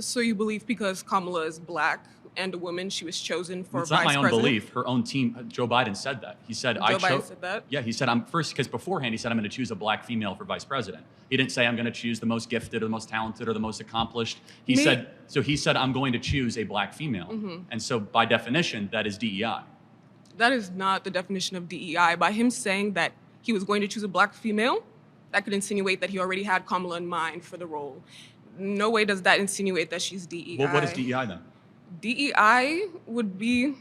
So you believe because Kamala is black and a woman, she was chosen for It's not vice my own president? belief. Her own team, Joe Biden said that. He said, Joe Biden said that? Yeah, he said, I'm first, because beforehand he said, I'm going to choose a black female for vice president. He didn't say, I'm going to choose the most gifted or the most talented or the most accomplished. He said, I'm going to choose a black female. And so by definition, that is DEI. That is not the definition of DEI. By him saying that he was going to choose a black female, that could insinuate that he already had Kamala in mind for the role. No way does that insinuate that she's DEI. Well, what is DEI then? DEI would be...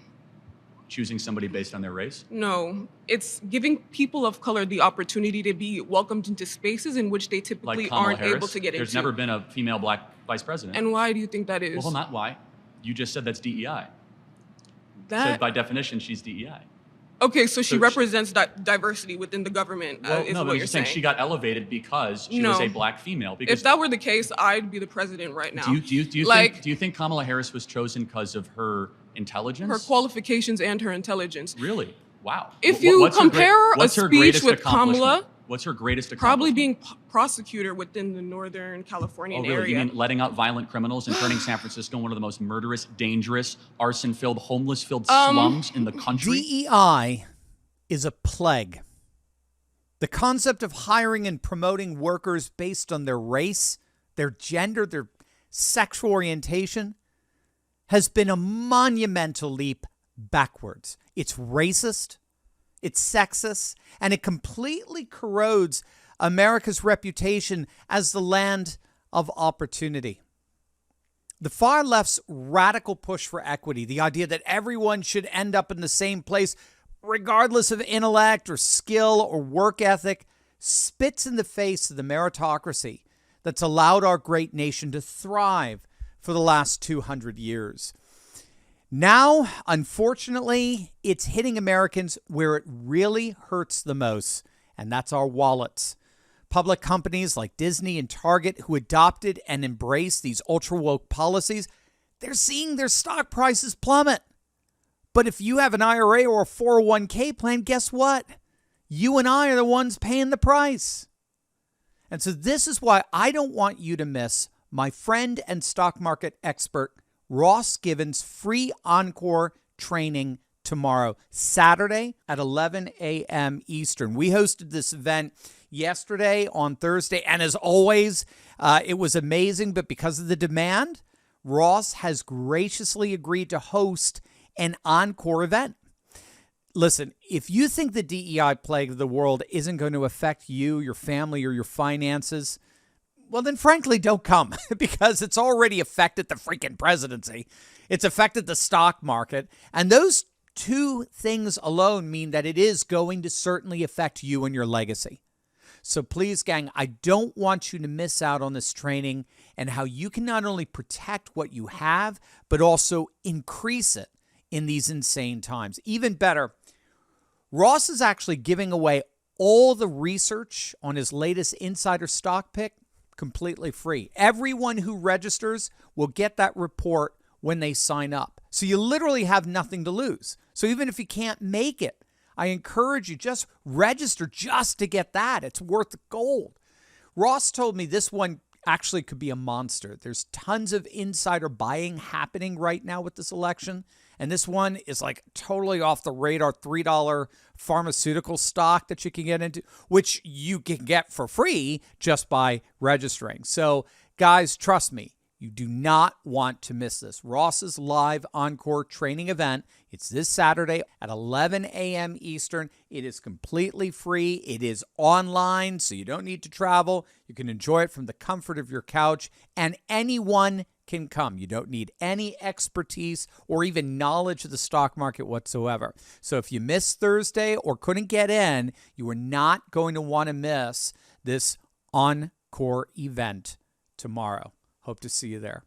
choosing somebody based on their race? No, it's giving people of color the opportunity to be welcomed into spaces in which they typically Like Kamala aren't Harris? able to get There's into. never been a female black vice president. And why do you think that is? Well, not why. You just said that's DEI. That... So by definition, she's DEI. Okay, so she represents diversity within the government, Well, is no, what but you're saying she got elevated because she was a black female. Because if that were the case, I'd be the president right now. do you think Kamala Harris was chosen because of her intelligence? Her qualifications and her intelligence. Really? Wow. If you compare a speech with Kamala, what's her greatest accomplishment? probably being prosecutor within the Northern Californian really? area. You mean letting out violent criminals and turning San Francisco one of the most murderous, dangerous, arson-filled, homeless-filled slums in the country? DEI is a plague. The concept of hiring and promoting workers based on their race, their gender, their sexual orientation has been a monumental leap backwards. It's racist, it's sexist, and it completely corrodes America's reputation as the land of opportunity. The far left's radical push for equity, the idea that everyone should end up in the same place, regardless of intellect or skill or work ethic, spits in the face of the meritocracy that's allowed our great nation to thrive for the last 200 years. Now, unfortunately, it's hitting Americans where it really hurts the most, and that's our wallets. Public companies like Disney and Target, who adopted and embraced these ultra-woke policies, they're seeing their stock prices plummet. But if you have an IRA or a 401k plan, guess what? You and I are the ones paying the price. And so this is why I don't want you to miss my friend and stock market expert, Ross Given's free encore training tomorrow, Saturday at 11 a.m. Eastern. We hosted this event yesterday on Thursday, and as always, it was amazing. But because of the demand, Ross has graciously agreed to host an encore event. Listen, if you think the DEI plague of the world isn't going to affect you, your family, or your finances, well, then frankly, don't come because it's already affected the freaking presidency. It's affected the stock market. And those two things alone mean that it is going to certainly affect you and your legacy. So please, gang, I don't want you to miss out on this training and how you can not only protect what you have, but also increase it in these insane times. Even better, Ross is actually giving away all the research on his latest insider stock pick completely free. Everyone who registers will get that report when they sign up. So you literally have nothing to lose. So even if you can't make it, I encourage you, just register just to get that. It's worth the gold. Ross told me this one actually could be a monster. There's tons of insider buying happening right now with this election. And this one is like totally off the radar, $3 pharmaceutical stock that you can get into, which you can get for free just by registering. So guys, trust me, you do not want to miss this. Ross's live encore training event. It's this Saturday at 11 a.m. Eastern. It is completely free. It is online, so you don't need to travel. You can enjoy it from the comfort of your couch, and anyone can come. You don't need any expertise or even knowledge of the stock market whatsoever. So if you missed Thursday or couldn't get in, you are not going to want to miss this encore event tomorrow. Hope to see you there.